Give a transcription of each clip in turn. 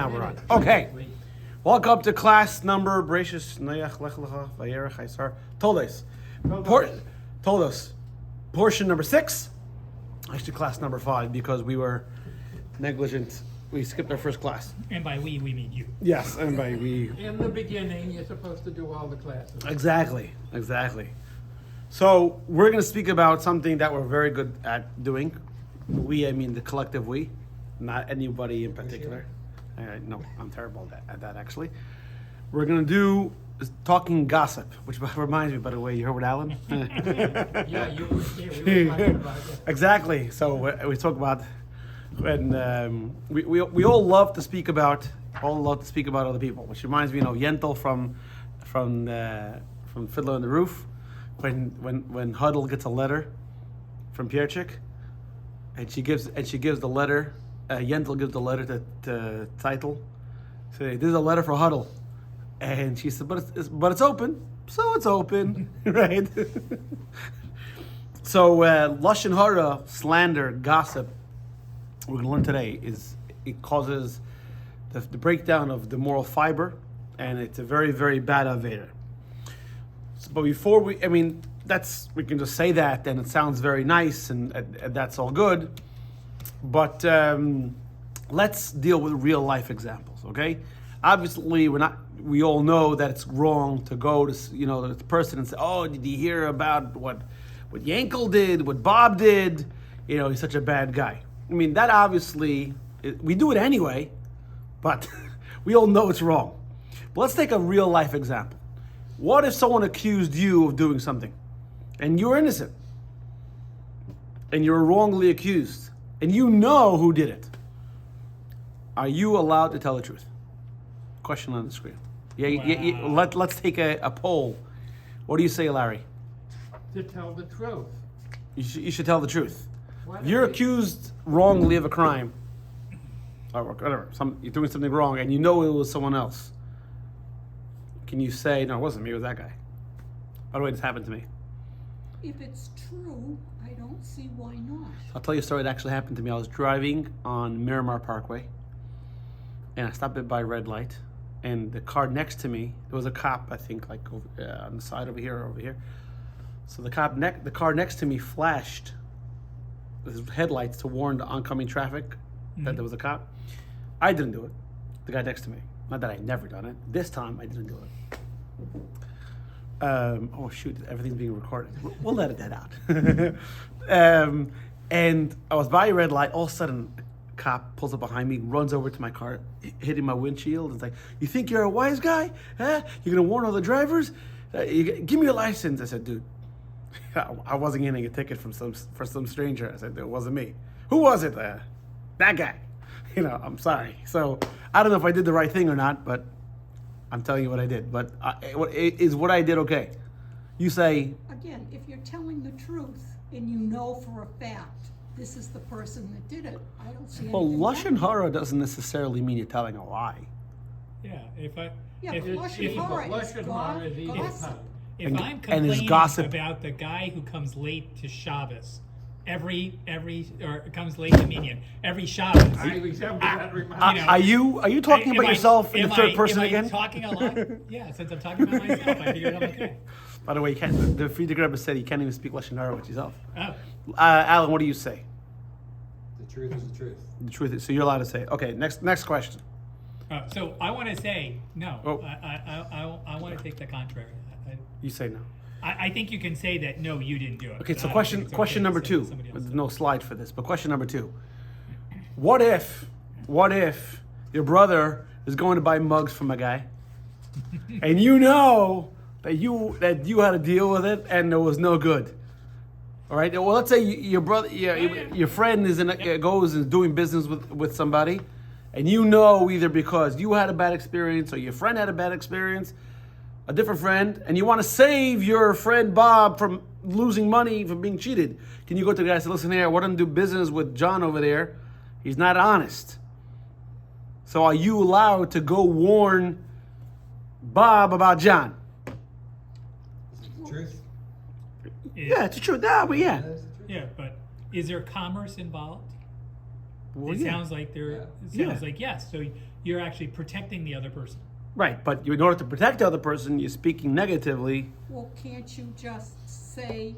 Now we're on. Okay. Welcome to class number pernicious told us portion number 6. Actually, class number 5 because we were negligent. We skipped our first class. And by we mean you. Yes, and by we. In the beginning, you're supposed to do all the classes. Exactly. So we're going to speak about something that we're very good at doing. We, I mean the collective we, not anybody in particular. No, I'm terrible at that actually. We're going to do talking gossip, which reminds me, by the way, you heard what Alan? Yeah, you were here. We were talking about it. Exactly. So we talk about, and we all love to speak about other people, which reminds me, Yentl from Fiddler on the Roof, when Huddle gets a letter from Pierchik, and she gives the letter. Yentl gives the letter to Title. Say, this is a letter for Huddle, and she said, but it's open, so it's open, right? So lashon hara, slander, gossip, we're going to learn today it causes the breakdown of the moral fiber, and it's a very, very bad avera. But before we can just say that, and it sounds very nice, and that's all good. But let's deal with real life examples, okay? Obviously, we all know that it's wrong to go to the person and say, "Oh, did you hear about what Yankel did? What Bob did? He's such a bad guy." I mean, that obviously we do it anyway, but we all know it's wrong. But let's take a real life example. What if someone accused you of doing something, and you're innocent, and you're wrongly accused? And you know who did it. Are you allowed to tell the truth? Question on the screen. Yeah. Let's take a poll. What do you say, Larry? To tell the truth. You should tell the truth. If you're accused wrongly of a crime, or whatever, you're doing something wrong, and you know it was someone else, can you say, "No, it wasn't me, it was that guy"? By the way, this happened to me. If it's true, I don't see why not. I'll tell you a story that actually happened to me. I was driving on Miramar Parkway, and I stopped by a red light, and the car next to me, there was a cop, I think, like on the side over here. So the car next to me flashed his headlights to warn the oncoming traffic that there was a cop. I didn't do it. The guy next to me. Not that I'd never done it. This time, I didn't do it. Oh shoot! Everything's being recorded. We'll edit that out. And I was by a red light. All of a sudden, a cop pulls up behind me, runs over to my car, hitting my windshield. It's like, "You think you're a wise guy? Huh? You're gonna warn all the drivers? Give me your license." I said, "Dude, I wasn't getting a ticket for some stranger." I said, "It wasn't me. Who was it? That guy." I'm sorry. So I don't know if I did the right thing or not, but I'm telling you what I did. But is what I did okay? You say... Again, if you're telling the truth and you know for a fact this is the person that did it, I don't see anything Well, wrong lashon with it. hara doesn't necessarily mean you're telling a lie. Yeah, Yeah, if lashon hara is Lashon hara is easy. gossip. And I'm is complaining gossip. about the guy who comes late to Shabbos, comes late to Minyan every Shabbos. I resemble that reminder. Are you talking about yourself in the third person again? Am I talking a lot? Yeah, since I'm talking about myself, I figured I'm okay. By the way, the Friedrich Rebbe said you can't even speak lashon hara with yourself. Oh. Alan, what do you say? The truth is the truth. The truth is, so you're allowed to say it. Okay, next question. So I want to say no. Oh. I want to take the contrary. You say no. I think you can say that no, you didn't do it. Okay, but so I don't think it's okay question to number say 2. that somebody else There's did. no slide for this, but question number 2. What if your brother is going to buy mugs from a guy, and you know that you had to deal with it and it was no good? All right. Well, let's say your brother, your friend goes and doing business with somebody, and you know either because you had a bad experience or your friend had a bad experience, a different friend, and you want to save your friend Bob from losing money, from being cheated. Can you go to the guy and say, "Listen here, we're going to do business with John over there. He's not honest." So are you allowed to go warn Bob about John? Is it the truth? Yeah, it's true. Yeah, but yeah. That is the truth. Yeah, but is there commerce involved? Well, It yeah. sounds like there. Yeah. It sounds Yeah. like yes. So you're actually protecting the other person. Right, but in order to protect the other person, you're speaking negatively. Well, can't you just say,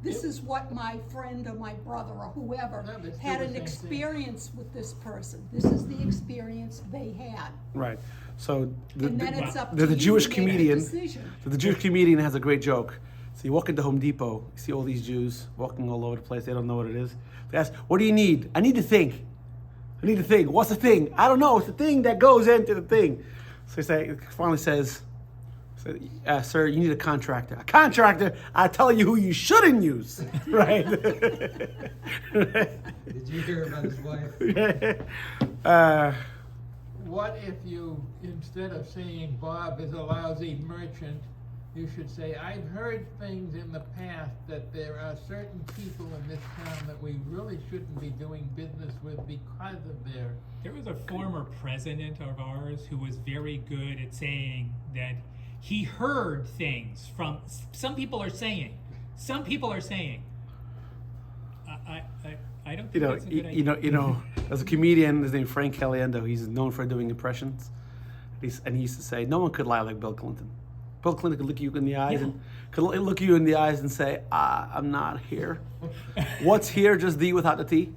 this is what my friend or my brother or whoever No, but it's had still an the same thing. experience with this person. This is the experience they had. Right. So And then it's up to the you Jewish to make a comedian. decision. So the Jewish comedian has a great joke. So you walk into Home Depot, you see all these Jews walking all over the place. They don't know what it is. They ask, "What do you need?" "I need to think. I need to think." "What's the thing?" "I don't know. It's the thing that goes into the thing." So he finally says, "Sir, you need a contractor." "A contractor? I tell you who you shouldn't use." Right? Did you hear about his wife? What if you, instead of saying Bob is a lousy merchant, you should say, I've heard things in the past that there are certain people in this town that we really shouldn't be doing business with because of their... There was a former president of ours who was very good at saying that he heard things from, some people are saying. I don't think that's a good idea. There's a comedian, his name Frank Caliendo. He's known for doing impressions. And he used to say, no one could lie like Bill Clinton. Bill Clinton could look you in the eyes and say, I'm not here. What's here? Just thee without the T.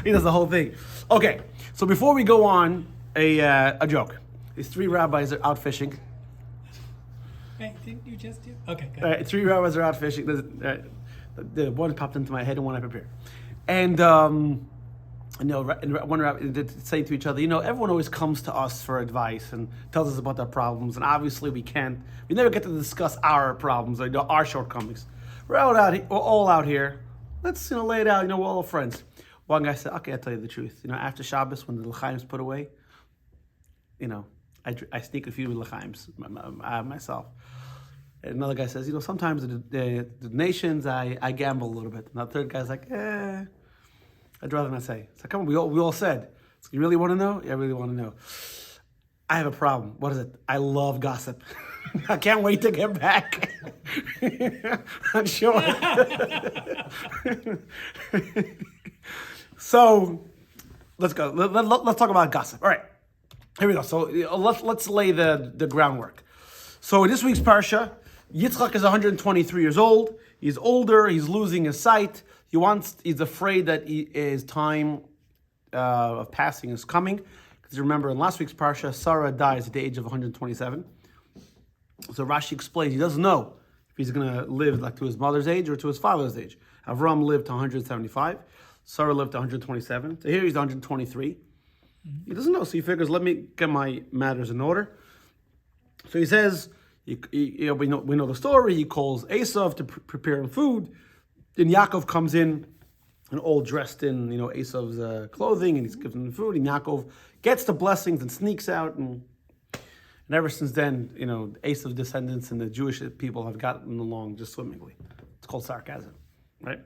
He does the whole thing. Okay, so before we go on, a joke. These three rabbis are out fishing. Hey, didn't you just do? Okay, go ahead. Three rabbis are out fishing. The one popped into my head and one I prepared. And one rabbi did say to each other, everyone always comes to us for advice and tells us about their problems, and obviously we never get to discuss our problems or our shortcomings. We're all out here. Let's lay it out. We're all friends. One guy said, "Okay, I'll tell you the truth. After Shabbos, when the l'chaim's put away, I sneak a few l'chaims myself." And another guy says, sometimes the nations I gamble a little bit. And the third guy's like, I'd rather not say. So come on, we all said. So you really want to know? Yeah, I really want to know. I have a problem. What is it? I love gossip. I can't wait to get back. I'm sure. So let's go. Let's talk about gossip. All right, here we go. So let's lay the groundwork. So in this week's parsha, Yitzchak is 123 years old. He's older. He's losing his sight. He's afraid that his time of passing is coming. Because remember, in last week's parsha, Sarah dies at the age of 127. So Rashi explains he doesn't know if he's going to live to his mother's age or to his father's age. Avram lived to 175. Sarah lived to 127. So here he's 123. He doesn't know, so he figures, let me get my matters in order. So he says, we know the story. He calls Esav to prepare him food. Then Yaakov comes in and all dressed in, Esav's clothing, and he's giving him food. And Yaakov gets the blessings and sneaks out. And ever since then, Esav's descendants and the Jewish people have gotten along just swimmingly. It's called sarcasm, right?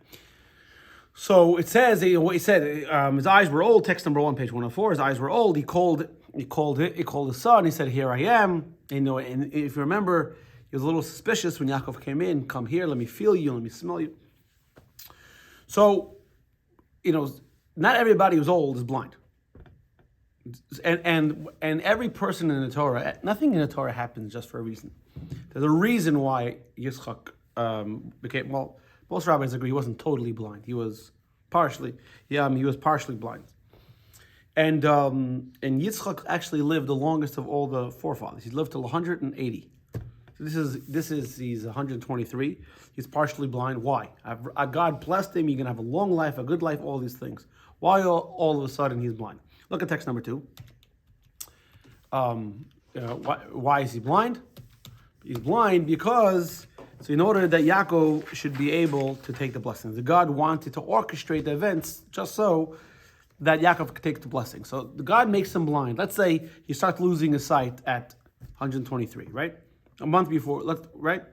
So it says, what he said, his eyes were old. Text number 1, page 104. His eyes were old. He called his son. He said, "Here I am." And if you remember, he was a little suspicious when Yaakov came in. "Come here, let me feel you, let me smell you." So, not everybody who's old is blind. And every person in the Torah, nothing in the Torah happens just for a reason. There's a reason why Yitzchak became, most rabbis agree he wasn't totally blind. He was partially blind. And Yitzchak actually lived the longest of all the forefathers. He lived till 180. So he's 123. He's partially blind. Why? God blessed him. You're going to have a long life, a good life, all these things. Why all of a sudden he's blind? Look at text number 2. Why is he blind? He's blind because, in order that Yaakov should be able to take the blessings, God wanted to orchestrate the events just so that Yaakov could take the blessing. So God makes him blind. Let's say he starts losing his sight at 123, right? A month before, right?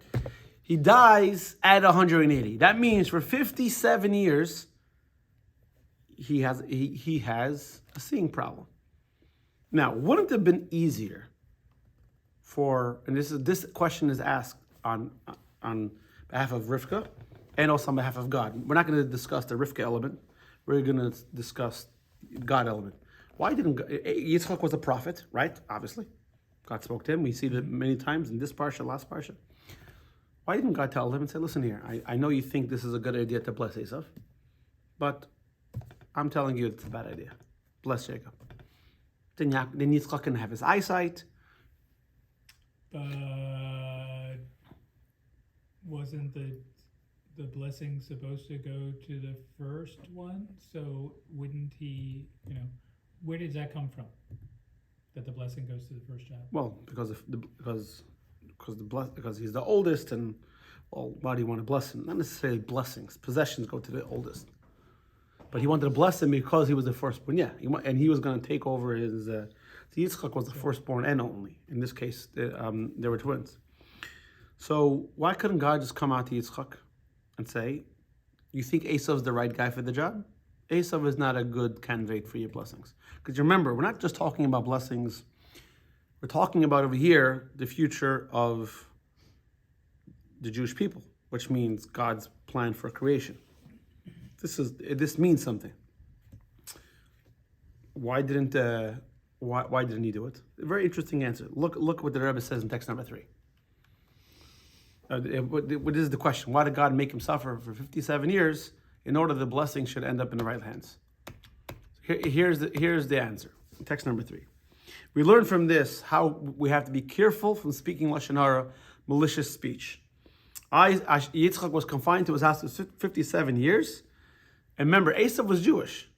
He dies at 180. That means for 57 years, he has a seeing problem. Now, wouldn't it have been easier and this question is asked on behalf of Rivka and also on behalf of God. We're not going to discuss the Rivka element. We're going to discuss God element. Why didn't Yitzchak was a prophet, right? Obviously, God spoke to him. We see that many times in this parsha, last parsha. Why didn't God tell him and say, "Listen here, I know you think this is a good idea to bless Esav, but I'm telling you it's a bad idea. Bless Jacob." Then Yitzchak can have his eyesight. But wasn't the blessing supposed to go to the first one? So wouldn't he? Where does that come from? That the blessing goes to the first child. Well, because he's the oldest, and well, why do you want to bless him? Not necessarily blessings. Possessions go to the oldest, but he wanted to bless him because he was the firstborn. Yeah, and he was going to take over his. Yitzchak was the firstborn and only. In this case, they were twins. So why couldn't God just come out to Yitzchak and say, "You think Esav's the right guy for the job? Esav is not a good candidate for your blessings." Because remember, we're not just talking about blessings. We're talking about over here the future of the Jewish people, which means God's plan for creation. This means something. Why didn't he do it? A very interesting answer. Look what the Rebbe says in text number 3. What is the question? Why did God make him suffer for 57 years in order the blessing should end up in the right hands? Here's the answer. Text number 3. We learn from this how we have to be careful from speaking lashon hara, malicious speech. Yitzchak was confined to his house for 57 years, and remember, Esav was Jewish.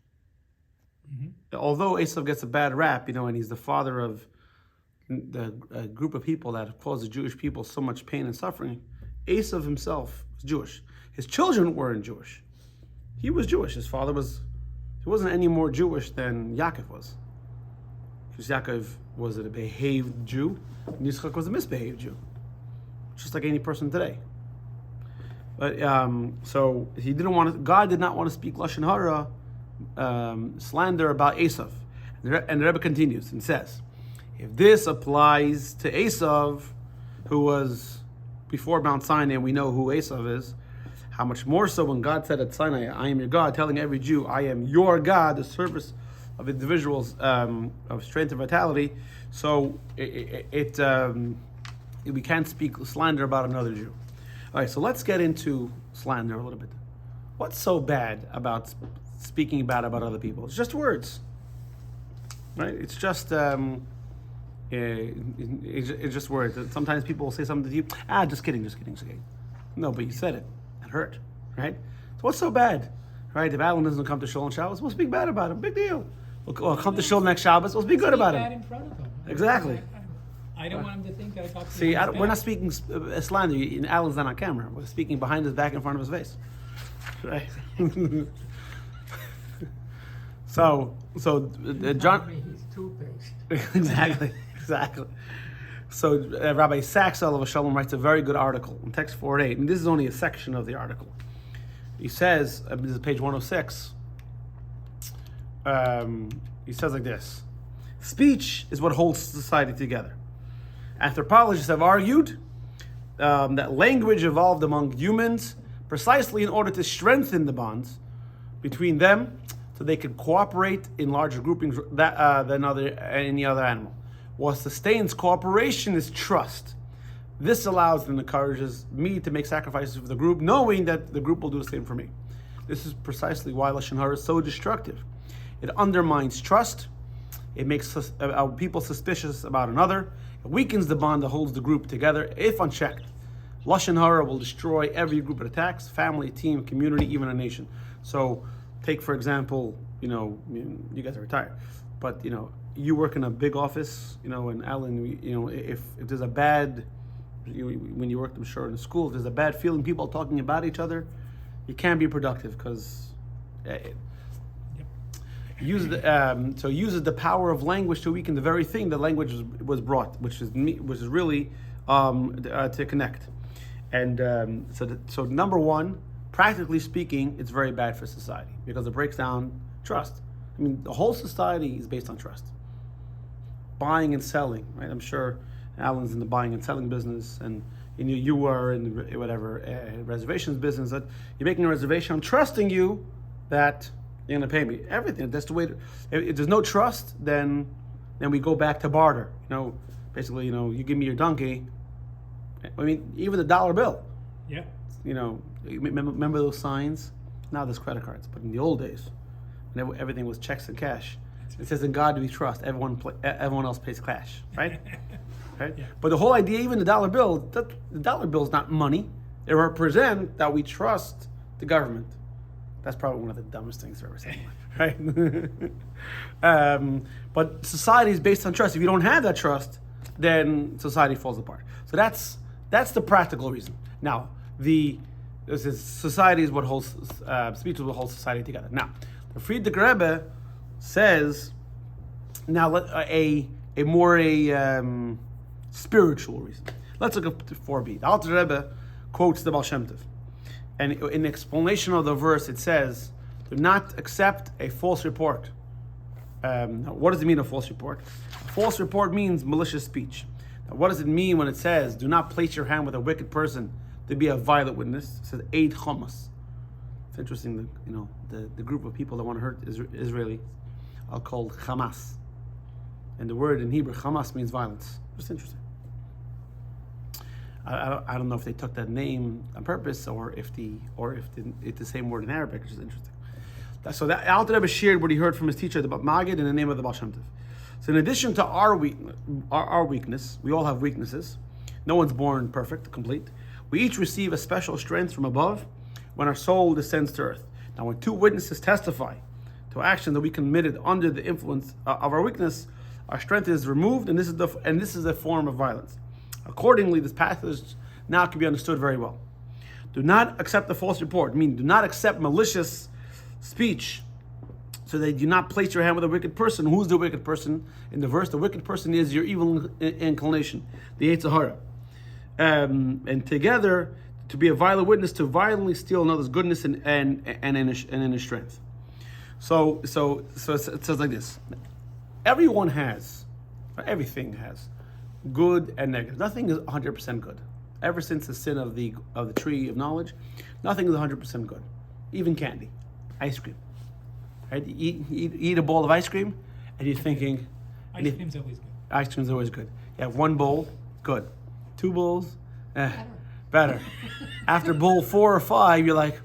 Mm-hmm. Although Esav gets a bad rap, and he's the father of the group of people that have caused the Jewish people so much pain and suffering, Esav himself was Jewish. His children weren't Jewish. He was Jewish. His father he wasn't any more Jewish than Yaakov was. Because Yaakov was a behaved Jew, and Yitzchak was a misbehaved Jew, just like any person today. But so he didn't want to. God did not want to speak lashon hara, slander about Esav. And the Rebbe continues and says, if this applies to Esav, who was before Mount Sinai, and we know who Esav is, how much more so when God said at Sinai, "I am your God," telling every Jew, "I am your God," the service of individuals of strength and vitality. So we can't speak slander about another Jew. All right, so let's get into slander a little bit. What's so bad about speaking bad about other people? It's just words, right? It's just it's just words. Sometimes people will say something to you. Just kidding. No, but you said it. It hurt, right? So what's so bad, right? If Alan doesn't come to Shul on Shabbos, we'll speak bad about him. Big deal. We'll come to Shul next Shabbos. We'll speak good about him. In front of him. Exactly. I don't want him to think that I talked to See, him. we're not speaking slander. Alan's not on camera. We're speaking behind his back, in front of his face, right? So John. He's two-faced. Exactly. So Rabbi Sachs Olav Shalom writes a very good article in text 4:8, and this is only a section of the article. He says, this is page 106. He says like this: speech is what holds society together. Anthropologists have argued that language evolved among humans precisely in order to strengthen the bonds between them, so they could cooperate in larger groupings than any other animal. What sustains cooperation is trust. This allows and encourages me to make sacrifices for the group, knowing that the group will do the same for me. This is precisely why lashon hara is so destructive. It undermines trust. It makes people suspicious about another. It weakens the bond that holds the group together. If unchecked, lashon hara will destroy every group it attacks: family, team, community, even a nation. So, take for example, you guys are retired, but you work in a big office, and Alan, if there's a bad, when you work, I'm sure, in school, if there's a bad feeling, people talking about each other, you can't be productive because uses the power of language to weaken the very thing that language was brought, which is really to connect. And so number one, practically speaking, it's very bad for society because it breaks down trust. I mean, the whole society is based on trust. Buying and selling, right? I'm sure Alan's in the buying and selling business, and you are in the reservations business. That you're making a reservation, I'm trusting you that You're gonna pay me everything. That's the way. If there's no trust, then we go back to barter. Basically, you give me your donkey. I mean, even the dollar bill. Yeah. Remember those signs? Now there's credit cards, but in the old days, when everything was checks and cash, it says, "In God do we trust." Everyone else pays cash, right? Right. Yeah. But the whole idea, even the dollar bill, the dollar bill is not money. It represents that we trust the government. That's probably one of the dumbest things ever said, right? But society is based on trust. If you don't have that trust, then society falls apart. So that's the practical reason. Now, society is what holds speech is what holds society together. Now, the Friedrich Rebbe says now a more spiritual reason. Let's look at 4b. The Alter Rebbe quotes the Baal Shem Tov. And in explanation of the verse, it says, do not accept a false report. Now, what does it mean, a false report? A false report means malicious speech. Now, what does it mean when it says, do not place your hand with a wicked person to be a violent witness? It says, Eid Hamas. It's interesting, the group of people that want to hurt Israelis are called Hamas. And the word in Hebrew, Hamas, means violence. Just interesting. I don't know if they took that name on purpose or if it's the same word in Arabic, which is interesting. So that Alter Rebbe shared what he heard from his teacher about Magid in the name of the Baal Shem Tov. So in addition to our weakness, we all have weaknesses. No one's born perfect, complete. We each receive a special strength from above when our soul descends to earth. Now, when two witnesses testify to action that we committed under the influence of our weakness, our strength is removed, and this is a form of violence. Accordingly, this passage now can be understood very well. Do not accept the false report, meaning do not accept malicious speech, so that you do not place your hand with a wicked person. Who's the wicked person? In the verse, the wicked person is your evil inclination, the Yetzer Hara. And together, to be a violent witness, to violently steal another's goodness and inner strength. So it says like this: everything has good and negative. Nothing is 100% good. Ever since the sin of the tree of knowledge, nothing is 100% good. Even candy, ice cream. Right? You eat a bowl of ice cream, and you're thinking, Ice cream's always good. ice cream's always good. You have one bowl, good. Two bowls, better. After bowl 4 or 5, you're like,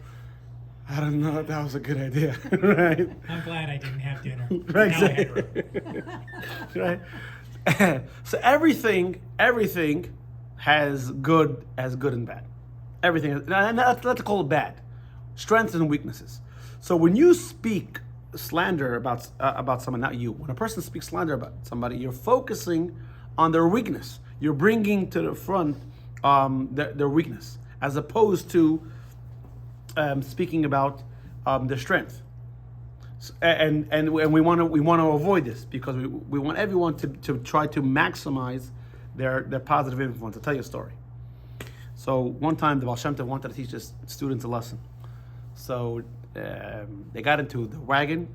I don't know if that was a good idea, right? I'm glad I didn't have dinner. Right. Now I had room. Right. So everything has good and bad. Everything, and let's call it bad. Strengths and weaknesses. So when you speak slander about someone, not you. When a person speaks slander about somebody, you're focusing on their weakness. You're bringing to the front their weakness, as opposed to speaking about their strength. And we want to avoid this because we want everyone to try to maximize their positive influence. I'll tell you a story. So one time the Baal Shem Tov wanted to teach his students a lesson. So they got into the wagon,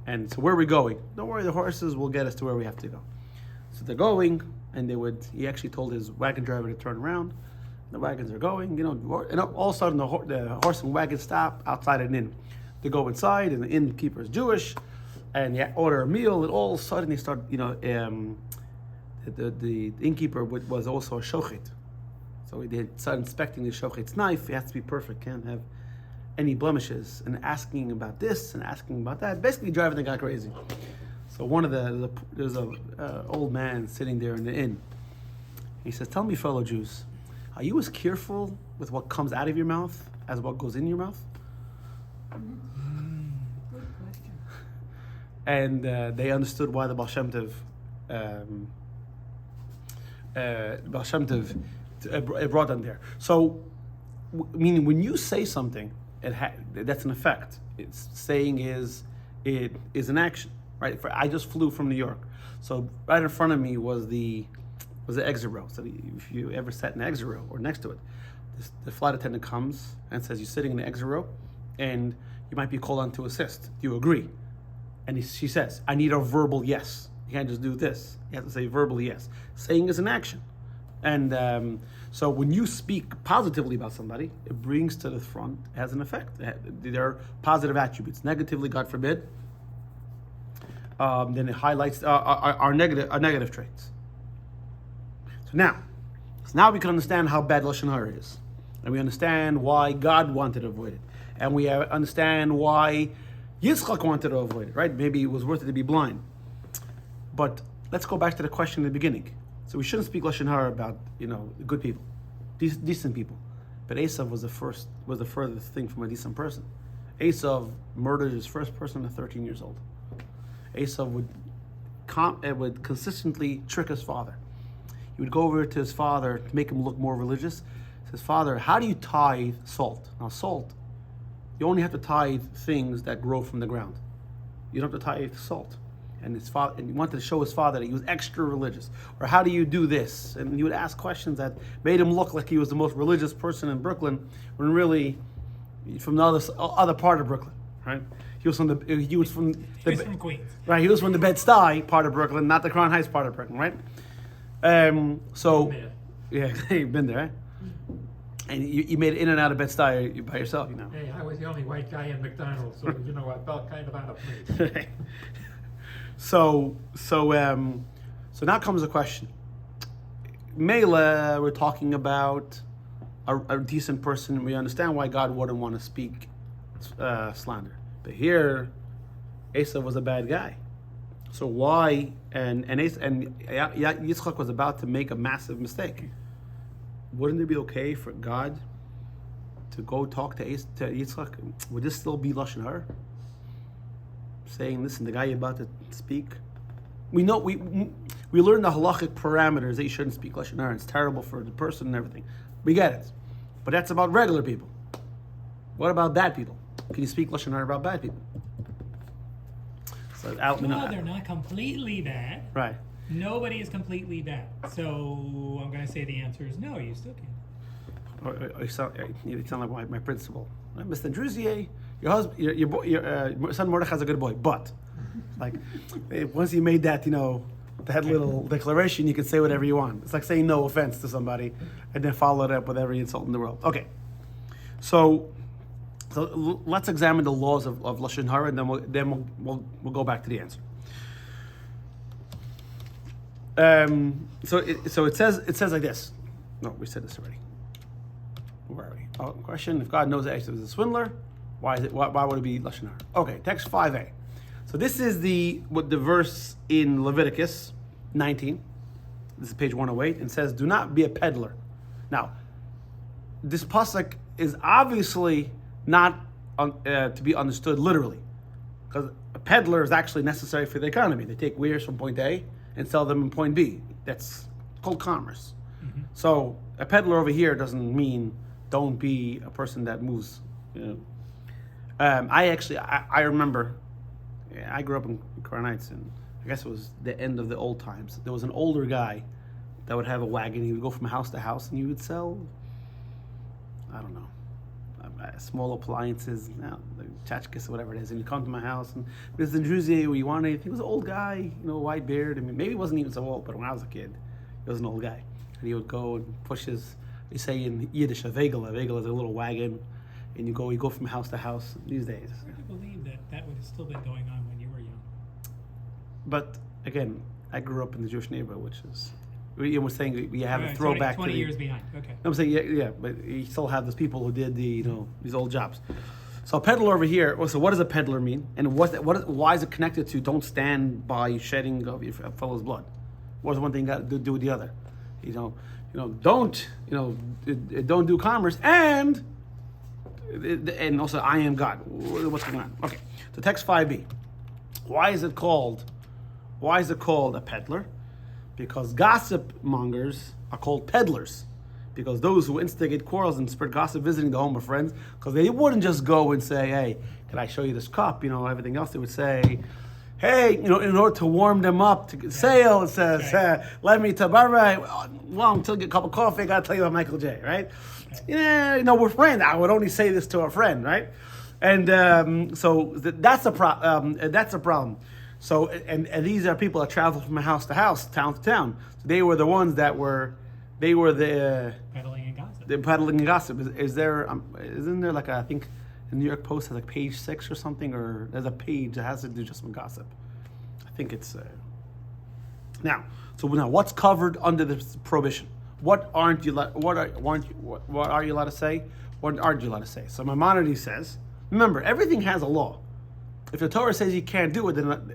and so where are we going? Don't worry, the horses will get us to where we have to go. So they're going, and he actually told his wagon driver to turn around. The wagons are going, and all of a sudden the horse and wagon stop outside an inn. They go inside, and the innkeeper is Jewish, and you order a meal, and all of a sudden they start, the innkeeper was also a shochet. So they started inspecting the shochet's knife. It has to be perfect, can't have any blemishes, and asking about this and asking about that, basically driving the guy crazy. So there's a old man sitting there in the inn. He says, "Tell me, fellow Jews, are you as careful with what comes out of your mouth as what goes in your mouth?" Good question. And they understood why the Baal Shem Tov brought them there. So, meaning when you say something, that's an effect. It's saying it is an action, right? I just flew from New York, so right in front of me was the exit row. So if you ever sat in the exit row or next to it, the flight attendant comes and says you're sitting in the exit row, and you might be called on to assist. Do you agree? And she says, I need a verbal yes. You can't just do this. You have to say verbally yes. Saying is an action. And so when you speak positively about somebody, it brings to the front, it has an effect. There are positive attributes. Negatively, God forbid, then it highlights our negative traits. So now we can understand how bad Lashon Hara is. And we understand why God wanted to avoid it. And we understand why Yitzchak wanted to avoid it, right? Maybe it was worth it to be blind. But let's go back to the question in the beginning. So we shouldn't speak Lashon Hara about, good people, decent people. But Esav was the furthest thing from a decent person. Esav murdered his first person at 13 years old. Esav would consistently trick his father. He would go over to his father to make him look more religious. He says, "Father, how do you tithe salt?" Now salt, you only have to tithe things that grow from the ground. You don't have to tithe salt. And his father, and he wanted to show his father that he was extra religious. Or how do you do this? And he would ask questions that made him look like he was the most religious person in Brooklyn, when really he's from the other part of Brooklyn, right? He was from Queens. Right, he was from the Bed-Stuy part of Brooklyn, not the Crown Heights part of Brooklyn, right? So, yeah, you've been there, right? And you made it in and out of Bed-Stuy by yourself, Hey, I was the only white guy in McDonald's, so I felt kind of out of place. So now comes the question. Mela, we're talking about a decent person. We understand why God wouldn't want to speak slander. But here, Esav was a bad guy. So why? And Yitzchak was about to make a massive mistake. Wouldn't it be okay for God to go talk to Yitzchak? Would this still be Lashon Hara? Saying, listen, the guy you're about to speak, we know we learn the halachic parameters that you shouldn't speak Lashon Hara. It's terrible for the person and everything. We get it, but that's about regular people. What about bad people? Can you speak Lashon Hara about bad people? So Well, they're not completely bad. Right. Nobody is completely bad. So I'm going to say the answer is no. You still can. You sound like my principal, right? Mr. Druzier. Your husband, your son Mordechai's a good boy, but like once you made that, that little declaration, you can say whatever you want. It's like saying no offense to somebody, and then follow it up with every insult in the world. Okay, so let's examine the laws of Lashon Hara, and then we'll go back to the answer. So it says like this. No, we said this already. Where are we? Oh, question: if God knows that Esav is a swindler, why would it be Lashon Hara? Okay, text 5a. So this is the verse in Leviticus 19. This is page 108, and says, "Do not be a peddler." Now, this pasuk is obviously not to be understood literally, because a peddler is actually necessary for the economy. They take wares from point A and sell them in point B. That's called commerce. Mm-hmm. So a peddler over here doesn't mean don't be a person that moves. I remember, I grew up in Crown Heights, and I guess it was the end of the old times. There was an older guy that would have a wagon. He would go from house to house, and he would sell, I don't know, small appliances, the tchotchkes or whatever it is. And he'd come to my house, and Mr. Druzier, what you want anything? He was an old guy, white beard. I mean, maybe he wasn't even so old, but when I was a kid, he was an old guy. And he would go and push his, they say in Yiddish, a vegel. A vegel is a little wagon. And you go from house to house these days. I can't believe that would have still been going on when you were young. But again, I grew up in the Jewish neighborhood, which is, we're saying we have a throwback 20 to years behind. Okay. I'm saying yeah, but you still have those people who did these old jobs. So a peddler over here. So what does a peddler mean? And why is it connected to don't stand by shedding of your fellow's blood? What does one thing got to do with the other? Don't do commerce and also I am God. What's going on? Okay, so text 5b. Why is it called a peddler? Because gossip mongers are called peddlers. Because those who instigate quarrels and spread gossip visiting the home of friends, because they wouldn't just go and say, "Hey, can I show you this cup?" Everything else. They would say, "Hey, in order to warm them up to sale," it says, "Let me tell well, until you get a cup of coffee, I gotta tell you about Michael J." Right? We're friends. I would only say this to a friend, right? And so that's a problem. So and these are people that travel from house to house, town to town. So they were the ones that were They were the Peddling and gossip. peddling and gossip. Is there? Isn't there like I think the New York Post has like page 6 or something, or there's a page that has to do just with gossip. I think it's now. So now, what's covered under this prohibition? What aren't you? What are you allowed to say? What aren't you allowed to say? So Maimonides says, remember, everything has a law. If the Torah says you can't do it,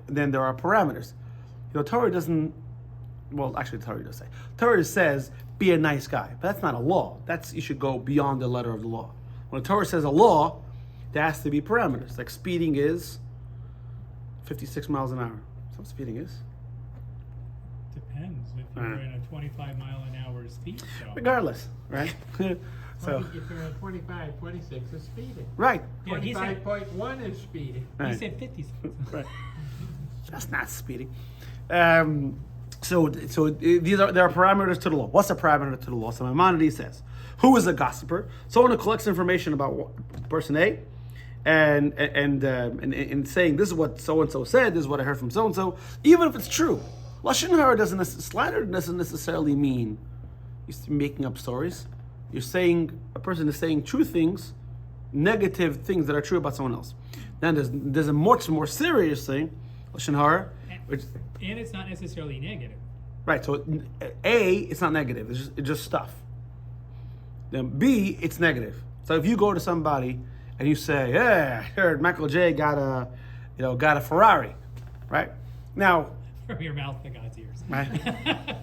then there are parameters. You know, Torah doesn't. Well, actually, the Torah does say. Torah says be a nice guy, but that's not a law. That's you should go beyond the letter of the law. When the Torah says a law, there has to be parameters. Like speeding is 56 miles an hour. That's what speeding is. Depends if you're in a 25 mile an hour speed zone. Regardless, right? So If you're at 25, 26 is speeding. right, Yeah, he said, 25.1 is speeding. he right. said 56. Right. That's not speeding. So there are parameters to the law. What's the parameter to the law? So Maimonides says, who is a gossiper? Someone who collects information about person A, and saying this is what so and so said, this is what I heard from so and so, even if it's true. Lashon hara slander doesn't necessarily mean you're making up stories. You're saying a person is saying true things, negative things that are true about someone else. Then there's a much more serious thing, lashon hara, which And it's not necessarily negative. right. So A, it's not negative. It's just stuff. Then B, it's negative. So if you go to somebody and you say, "Yeah, I heard Michael J got a Ferrari," right? Now, From your mouth to God's ears. right?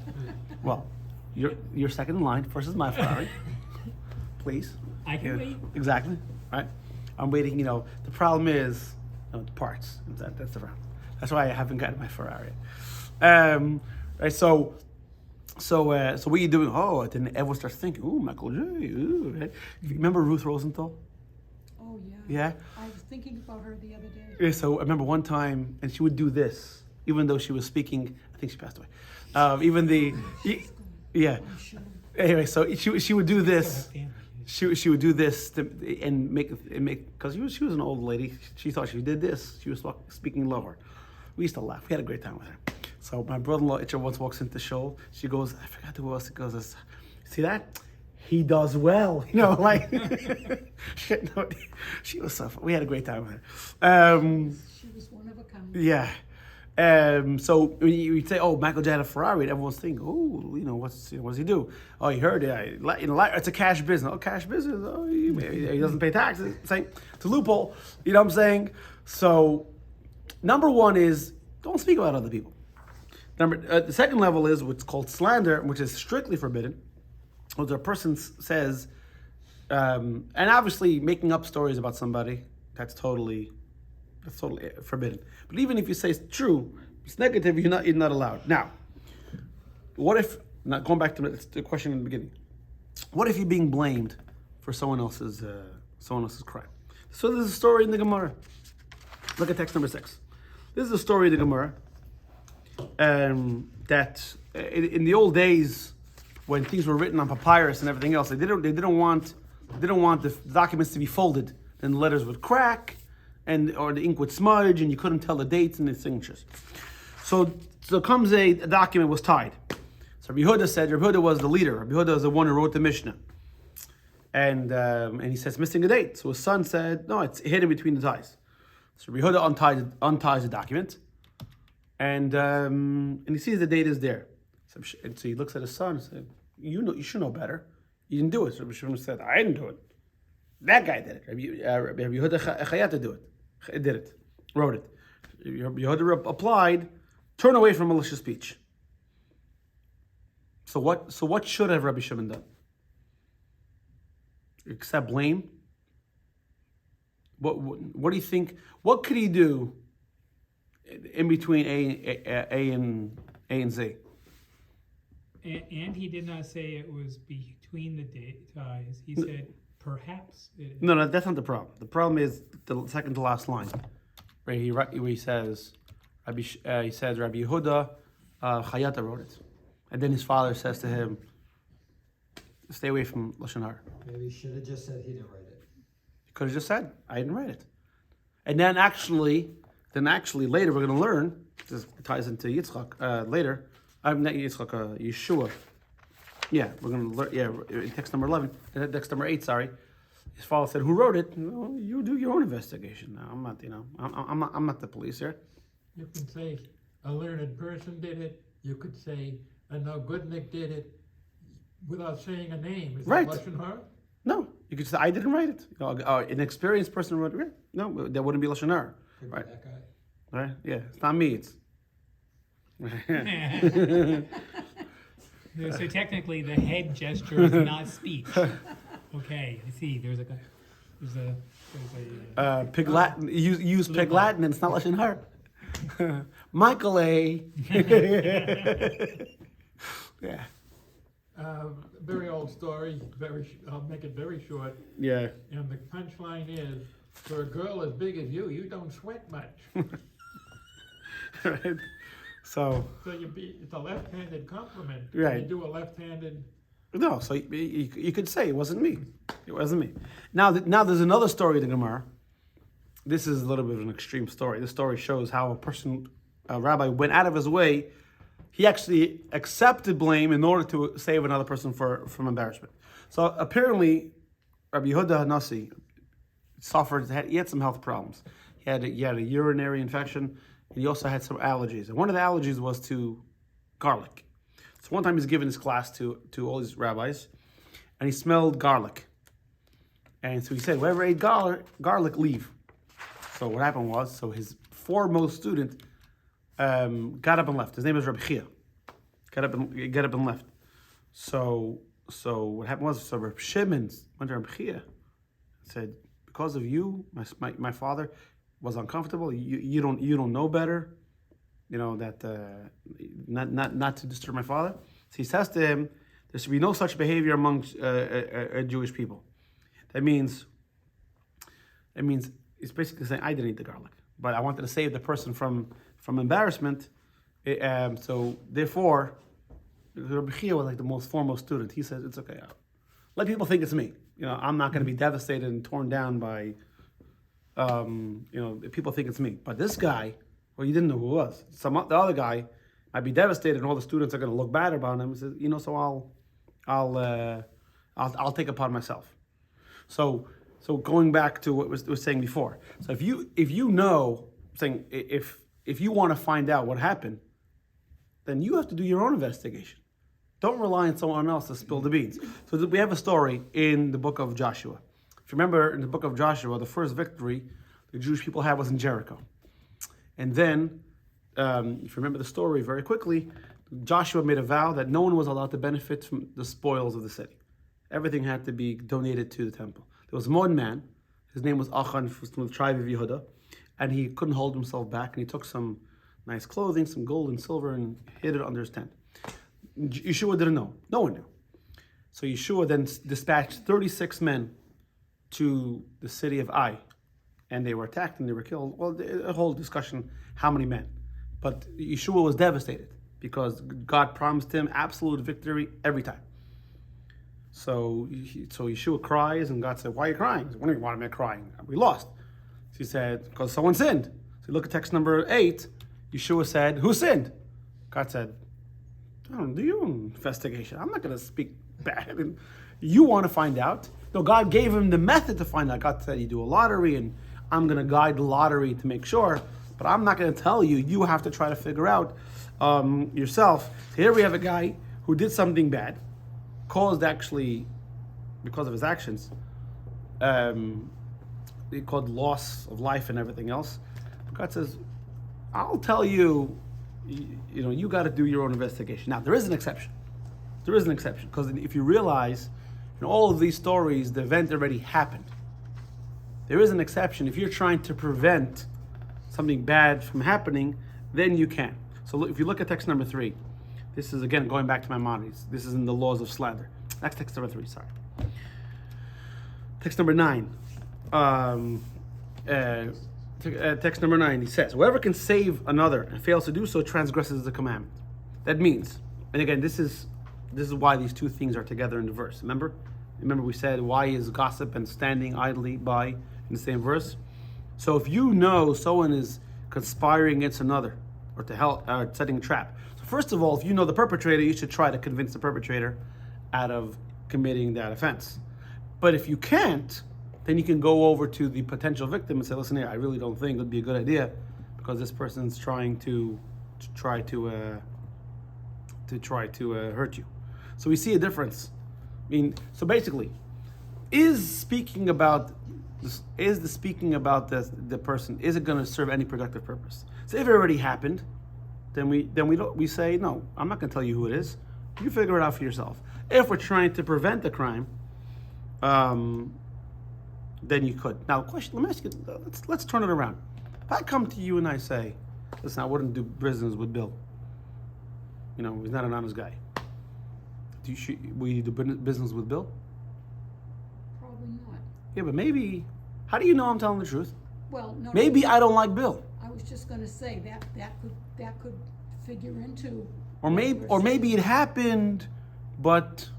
Well, you're second in line. First is my Ferrari. Please. I can wait. Exactly. Right. I'm waiting. The problem is the parts. That's the problem. That's why I haven't gotten my Ferrari. Right. So what are you doing? Oh, then everyone starts thinking, "Ooh, Michael J." Ooh, right? Remember Ruth Rosenthal? Oh, yeah. Yeah. I was thinking about her the other day. Yeah, so I remember one time, and she would do this, even though she was speaking. I think she passed away. Yeah. I'm sure. Anyway, so she would do this. Still have family. She would do this and make because she was an old lady. She thought she did this. She was speaking lower. We used to laugh. We had a great time with her. So my brother-in-law Itcher once walks into the show. She goes, I forgot who else. It goes, see that? He does well. Like no, she was so fun. We had a great time with her. She was one of a kind. Yeah. So when you say, "Oh, Michael J had a Ferrari," everyone's thinking, "Oh, what's does he do? Oh, you heard it. It's a cash business. Oh, cash business. Oh, he doesn't pay taxes. It's a loophole. You know what I'm saying? So, number one is don't speak about other people. The second level is what's called slander, which is strictly forbidden. When a person says, and obviously making up stories about somebody, that's totally forbidden. But even if you say it's true, it's negative, you're not allowed. Now, what if, now going back to the question in the beginning, what if you're being blamed for someone else's crime? So there's a story in the Gemara. Look at text number 6. This is a story in the Gemara that in the old days, when things were written on papyrus and everything else, they didn't want the documents to be folded. Then the letters would crack, or the ink would smudge, and you couldn't tell the dates and the signatures. So comes a document was tied. So Rabbi Yehuda was the leader. Rabbi Yehuda was the one who wrote the Mishnah. And he says missing a date. So his son said, no, it's hidden between the ties. So Rabbi Yehuda unties the document, and he sees the date is there. So he looks at his son and said, you should know better. You didn't do it. So Rabbi Yehuda said, I didn't do it. That guy did it. Rabbi Yehuda Chayata did it, wrote it. Rabbi Yehuda applied, turn away from malicious speech. So what should have Rabbi Shimon done? Accept blame? What do you think? What could he do in between A and Z? And he did not say it was between the ties. He said perhaps. No, that's not the problem. The problem is the second to last line, where he says Rabbi Yehuda Chayata wrote it, and then his father says to him, "Stay away from lashon hara." Maybe he should have just said he didn't write it. He could have just said, "I didn't write it," and then actually later we're going to learn. This ties into Yitzchak later. I'm not Yitzchak, Yeshua. Yeah, we're gonna learn. Yeah, in text number 11, text number 8. Sorry, his father said, "Who wrote it? No, you do your own investigation. No, I'm not. I'm not the police here." You can say a learned person did it. You could say a no goodnik did it without saying a name. Is Right. that Lashon Hara? No, you could say I didn't write it. An experienced person wrote it. No, that wouldn't be lashon hara. Could be Right. that guy. Right? Yeah, it's not me. It's So technically, the head gesture is not speech. Okay, I see. There's a. Pig Latin. Use Pig Latin, and it's not lashon hara. Michael A. Yeah. Very old story. I'll make it very short. Yeah. And the punchline is, for a girl as big as you don't sweat much. Right. So So it's a left-handed compliment. Right. You do a left-handed. no, so you could say it wasn't me. It wasn't me. Now there's another story in the Gemara. This is a little bit of an extreme story. This story shows how a rabbi went out of his way. He actually accepted blame in order to save another person from embarrassment. So apparently, Rabbi Yehuda Hanassi he had some health problems. He had a urinary infection, and he also had some allergies. And one of the allergies was to garlic. So one time he's giving his class to all these rabbis, and he smelled garlic. And so he said, whoever ate garlic, leave. So what happened was, his foremost student got up and left. His name is Rabbi Chia. Got up and left. So what happened was, Rabbi Shimon went to Rabbi Chia and said, because of you, my father was uncomfortable. You don't know better. You know that not to disturb my father. So he says to him, there should be no such behavior among Jewish people. That means it's basically saying I didn't eat the garlic, but I wanted to save the person from embarrassment. So therefore, Rabbi Chia was like the most foremost student. He says it's okay. Let people think it's me. I'm not going to be devastated and torn down by. If people think it's me. But this guy, well, you didn't know who it was. The other guy might be devastated, and all the students are going to look bad about him. He says, so I'll take it upon myself. So going back to what was saying before. So if you know, saying if you want to find out what happened, then you have to do your own investigation. Don't rely on someone else to spill the beans. So we have a story in the book of Joshua. If you remember, in the book of Joshua, the first victory the Jewish people had was in Jericho. And then, if you remember the story very quickly, Joshua made a vow that no one was allowed to benefit from the spoils of the city. Everything had to be donated to the temple. There was one man, his name was Achan, from the tribe of Yehuda, and he couldn't hold himself back, and he took some nice clothing, some gold and silver, and hid it under his tent. Yeshua didn't know. No one knew. So Yeshua then dispatched 36 men to the city of Ai, and they were attacked and they were killed. Well, a whole discussion, how many men. But Yeshua was devastated because God promised him absolute victory every time. So Yeshua cries, and God said, why are you crying? He said, what do you want me crying? We lost. So he said, because someone sinned. So you look at text number 8, Yeshua said, who sinned? God said, do your own investigation. I'm not going to speak bad. And you want to find out. No, God gave him the method to find out. God said, you do a lottery, and I'm going to guide the lottery to make sure. But I'm not going to tell you. You have to try to figure out yourself. So here we have a guy who did something bad, caused actually, because of his actions, it called loss of life and everything else. But God says, I'll tell you, you got to do your own investigation. Now, there is an exception. There is an exception, because if you realize, in all of these stories, the event already happened. There is an exception. If you're trying to prevent something bad from happening, then you can. So if you look at text number 3, this is, again, going back to Maimonides. This is in the laws of slander. That's text number 3, sorry. Text number 9. Text number 9, he says, whoever can save another and fails to do so transgresses the commandment. That means, and again, this is why these two things are together in the verse. Remember we said, why is gossip and standing idly by in the same verse? So if you know someone is conspiring against another, or to help, or setting a trap. So first of all, if you know the perpetrator, you should try to convince the perpetrator out of committing that offense. But if you can't, then you can go over to the potential victim and say, listen here, I really don't think it would be a good idea because this person's trying to hurt you. So we see a difference. I mean, so basically, is speaking about the person, is it going to serve any productive purpose? So if it already happened, then we say, no, I'm not going to tell you who it is. You figure it out for yourself. If we're trying to prevent the crime, then you could. Now, question. Let me ask you. Let's turn it around. If I come to you and I say, listen, I wouldn't do business with Bill. You know, he's not an honest guy. Will you do business with Bill? Probably not. Yeah, but maybe. How do you know I'm telling the truth? Well, no. Maybe I don't like Bill. I was just gonna say that could figure into. Or maybe it happened, but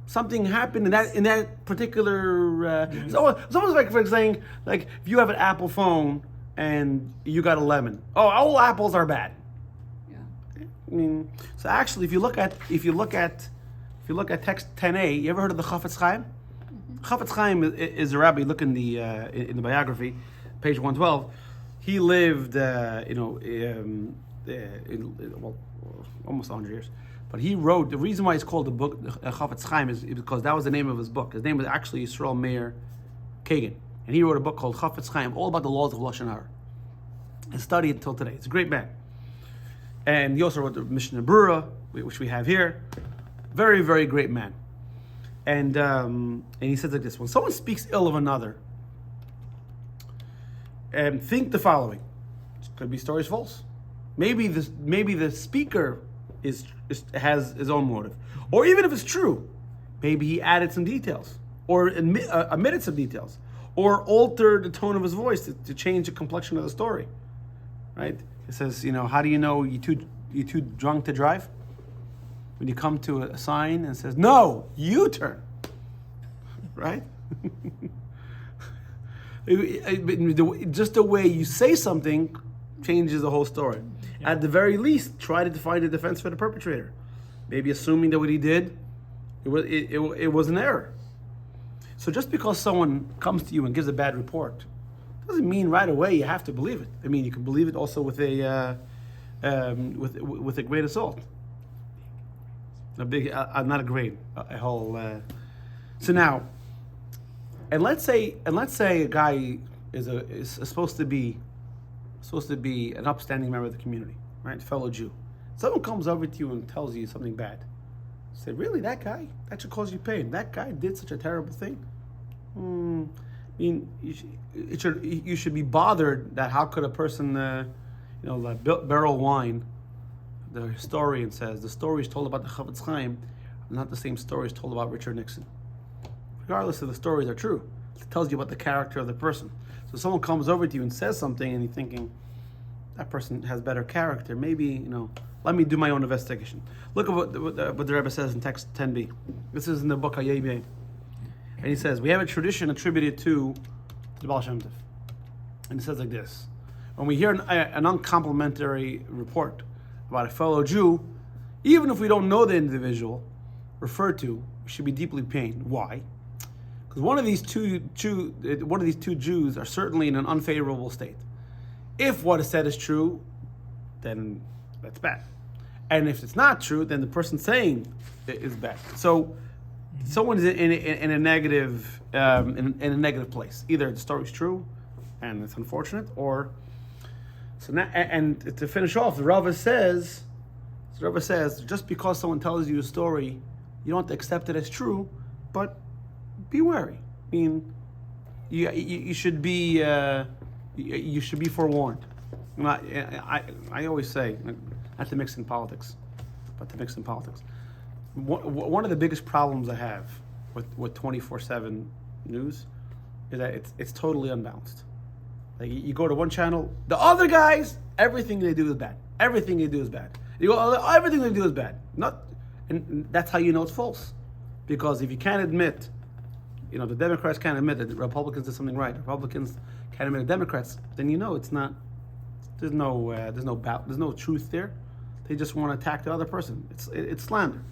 something happened in that particular. It's almost like saying, like, if you have an Apple phone and you got a lemon. Oh, all apples are bad. Yeah. I mean, so actually, if you look at text 10a, you ever heard of the Chafetz Chaim? Chafetz Chaim is a rabbi. Look in the biography, page 112. He lived, almost 100 years. But he wrote, the reason why it's called the book Chafetz Chaim is because that was the name of his book. His name was actually Yisrael Meir Kagan. And he wrote a book called Chafetz Chaim, all about the laws of Lashon Hara. And studied until today. It's a great man. And he also wrote the Mishnah Berurah, which we have here. Very, very great man. And he says like this: when someone speaks ill of another, think the following. It could be stories false. Maybe the speaker has his own motive. Or even if it's true, maybe he added some details, or omitted some details, or altered the tone of his voice to change the complexion of the story. Right? It says, how do you know you too drunk to drive? When you come to a sign and it says, no, U-turn. Right? Just the way you say something changes the whole story. Yeah. At the very least, try to find a defense for the perpetrator. Maybe assuming that what he did, it was an error. So just because someone comes to you and gives a bad report, doesn't mean right away you have to believe it. I mean, you can believe it also with a great assault. A big, not a grade, a whole. So now, and let's say a guy is supposed to be an upstanding member of the community, right? Fellow Jew. Someone comes over to you and tells you something bad. Say, really, that guy? That should cause you pain. That guy did such a terrible thing. I mean, you should be bothered that how could a person, like Beryl Wine, the historian says, the stories told about the Chafetz Chaim are not the same stories told about Richard Nixon. Regardless if the stories are true, it tells you about the character of the person. So someone comes over to you and says something and you're thinking, that person has better character. Maybe, let me do my own investigation. Look at what the Rebbe says in text 10b. This is in the book Hayei B'Yei. And he says, we have a tradition attributed to the Baal Shem Tov. And it says like this: when we hear an uncomplimentary report about a fellow Jew, even if we don't know the individual referred to, we should be deeply pained. Why? Because one of these two Jews are certainly in an unfavorable state. If what is said is true, then that's bad. And if it's not true, then the person saying it is bad. So someone is in a negative in a negative place. Either the story's true, and it's unfortunate, or so now. And to finish off, the Rava says, just because someone tells you a story, you don't have to accept it as true, but be wary. I mean, you should be forewarned. I always say, not to mix in politics, but to mix in politics. One of the biggest problems I have with 24/7 news is that it's totally unbalanced. Like you go to one channel, the other guys, everything they do is bad. Everything they do is bad. You go, everything they do is bad. And that's how you know it's false. Because if you can't admit, the Democrats can't admit that the Republicans did something right. Republicans can't admit the Democrats, then you know it's not. There's no truth there. They just want to attack the other person. It's slander.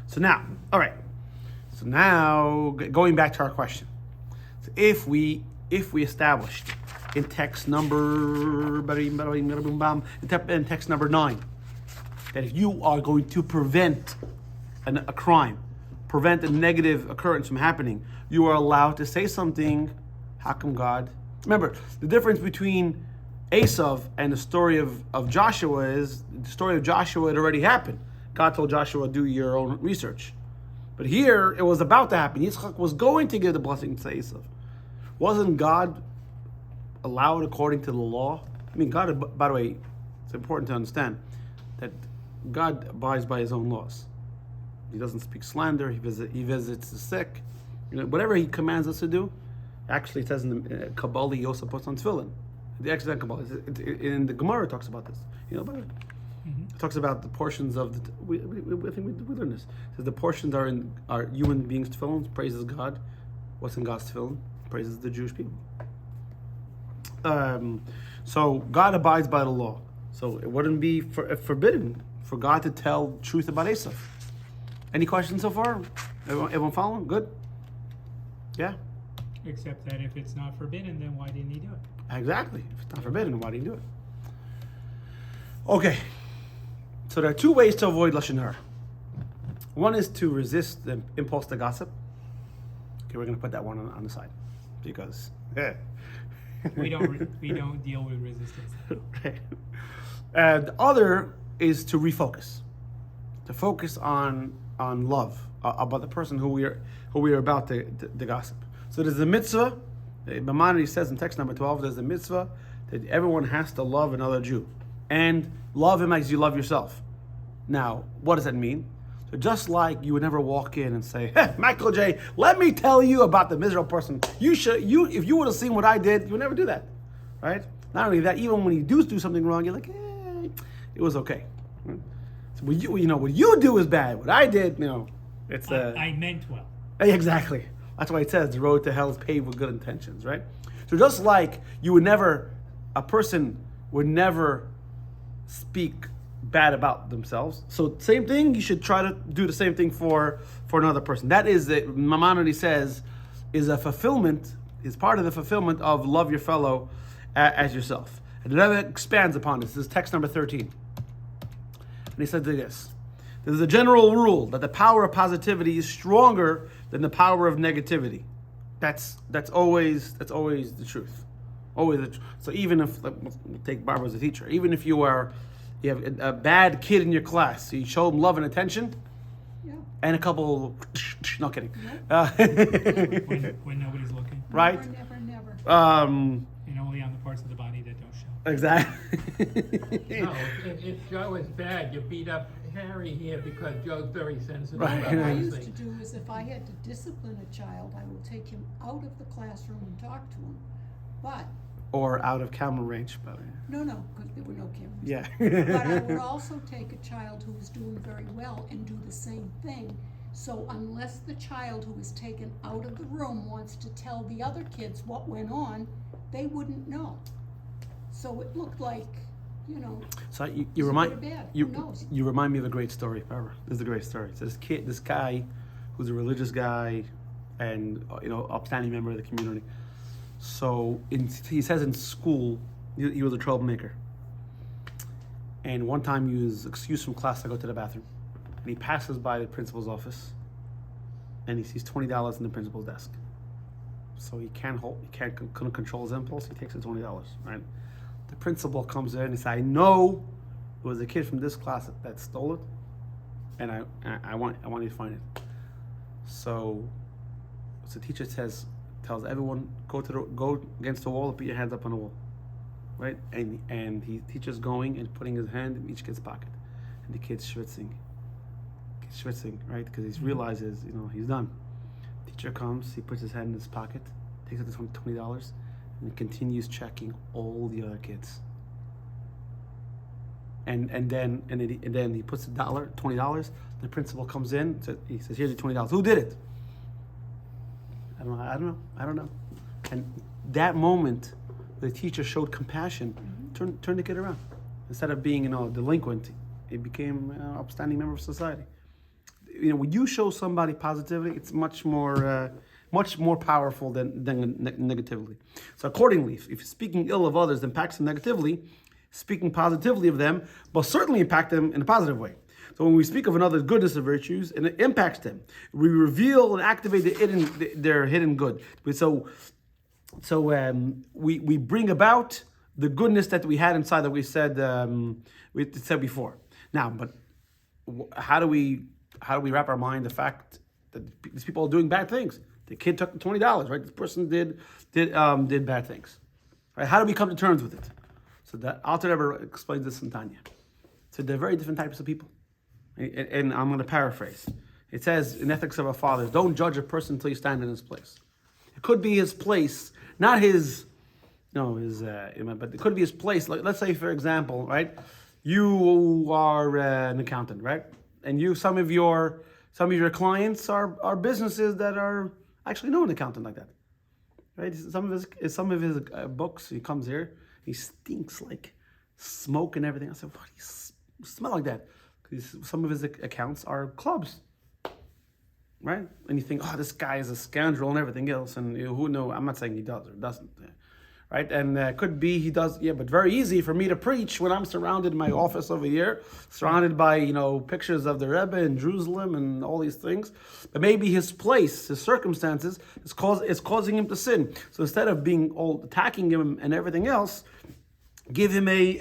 So now, all right. So now, going back to our question. So if we established in text number in text number 9 that if you are going to prevent a crime, prevent a negative occurrence from happening, you are allowed to say something. How come God? Remember, the difference between Esav and the story of Joshua is the story of Joshua had already happened. God told Joshua, do your own research. But here, it was about to happen. Yitzchak was going to give the blessing to Esav. Wasn't God allowed according to the law? I mean, God, by the way, it's important to understand that God abides by his own laws. He doesn't speak slander. He visits the sick. Whatever he commands us to do. Actually, it says in the Kabbalah, he also puts on tefillin. The actual Kabbalah, in the Gemara, it talks about this. About it. It talks about the portions of the. I think we learned this. It says the portions are human beings' tefillin. Praises God. What's in God's tefillin? Praises the Jewish people. So God abides by the law. So it wouldn't be forbidden for God to tell truth about Esav. Any questions so far? Everyone following? Good? Yeah? Except that if it's not forbidden, then why didn't he do it? Exactly. If it's not forbidden, why didn't he do it? Okay. So there are two ways to avoid Lashon Hara. One is to resist the impulse to gossip. Okay, we're going to put that one on the side. Because, We don't deal with resistance. Right. And the other is to refocus. To focus on love about the person who we are about to gossip. So there's a mitzvah. Maimonides says in text number 12, there's a mitzvah that everyone has to love another Jew, and love him as you love yourself. Now, what does that mean? So just like you would never walk in and say, "Hey, Michael J, let me tell you about the miserable person. If you would have seen what I did, you would never do that, right? Not only that, even when you do something wrong, you're like, it was okay. So what you do is bad. What I did, it's I meant well. Exactly. That's why it says the road to hell is paved with good intentions, right? So just like a person would never speak bad about themselves. So same thing, you should try to do the same thing for another person. That is, Maimonides says, is part of the fulfillment of love your fellow as yourself. And the Rebbe expands upon this. This is text number 13. And he said this. There's a general rule that the power of positivity is stronger than the power of negativity. That's always the truth. So even if, we'll take Barbara as a teacher, even if you have a bad kid in your class, so you show them love and attention, and a couple, not kidding. When nobody's looking. Right? Never. And only on the parts of the body that don't show. Exactly. No, if Joe is bad, you beat up Harry here because Joe's very sensitive Right. about What I those used to things. do is if I had to discipline a child, I would take him out of the classroom and talk to him. But, Or out of camera range, by the way. no, because there were no cameras. Yeah. But I would also take a child who was doing very well and do the same thing. So unless the child who was taken out of the room wants to tell the other kids what went on, they wouldn't know. So it looked like, So you is it remind good or bad? you Who knows? you remind me of a great story, Barbara. This is a great story. So this guy, who's a religious guy, and upstanding member of the community. So he says in school he was a troublemaker. And one time he was excused from class to go to the bathroom, and he passes by the principal's office, and he sees $20 in the principal's desk. So he couldn't control his impulse. He takes the $20, right? The principal comes in and says, "I know it was a kid from this class that stole it, and I want you to find it." So the teacher tells everyone, go against the wall and put your hands up on the wall, right? And he teaches going and putting his hand in each kid's pocket, and the kid's schwitzing, right? Because he realizes, he's done. Teacher comes, he puts his hand in his pocket, takes out the $20, and continues checking all the other kids. And then he puts $20. The principal comes in, he says, "Here's the $20. Who did it?" I don't know. And that moment, the teacher showed compassion, turned the kid around. Instead of being, a delinquent, he became an upstanding member of society. when you show somebody positivity, it's much more powerful than negatively. So accordingly, if speaking ill of others impacts them negatively, speaking positively of them will certainly impact them in a positive way. So when we speak of another's goodness or virtues, and it impacts them, we reveal and activate their hidden good. So we bring about the goodness that we had inside that we said before. Now, but how do we wrap our mind the fact that these people are doing bad things? The kid took the $20, right? This person did bad things, right? How do we come to terms with it? So that Alter Rebbe explains this in Tanya. So they're very different types of people, and I'm going to paraphrase. It says in Ethics of Our Fathers, don't judge a person until you stand in his place. It could be his place, not his. No, but it could be his place. Like, let's say, for example, right? You are an accountant, right? And some of your clients are businesses that are actually know an accountant like that, right? Some of his books. He comes here, he stinks like smoke and everything. I said, why do you smell like that? Because some of his accounts are clubs, right? And you think, oh, this guy is a scoundrel and everything else. And who knows? I'm not saying he does or doesn't. Right, and could be he does, but very easy for me to preach when I'm surrounded in my office over here, surrounded by pictures of the Rebbe in Jerusalem and all these things. But maybe his place, his circumstances, is causing him to sin. So instead of being all attacking him and everything else, give him the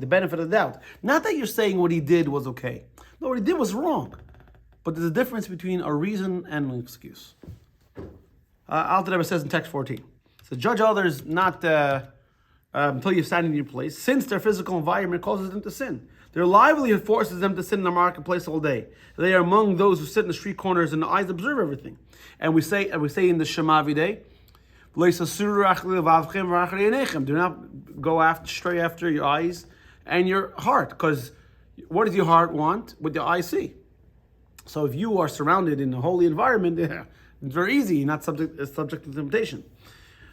benefit of the doubt. Not that you're saying what he did was okay. No, what he did was wrong. But there's a difference between a reason and an excuse. Alter Rebbe says in text 14. So judge others not until you stand in your place, since their physical environment causes them to sin. Their livelihood forces them to sit in the marketplace all day. They are among those who sit in the street corners and the eyes observe everything. And we say in the Shema every day, do not go stray after your eyes and your heart, because what does your heart want? What your eyes see. So if you are surrounded in a holy environment, it's very easy, you're not subject to temptation.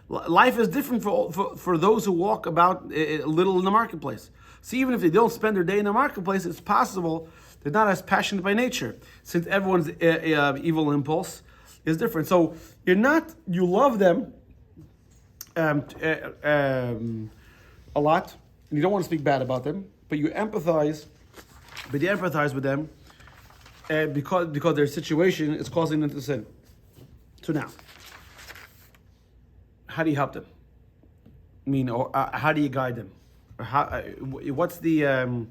Life is different for those who walk about a little in the marketplace. So even if they don't spend their day in the marketplace, it's possible they're not as passionate by nature, since everyone's evil impulse is different. So you love them a lot, and you don't want to speak bad about them, but you empathize with them because their situation is causing them to sin. So now, how do you help them? I mean, or how do you guide them? Or what's the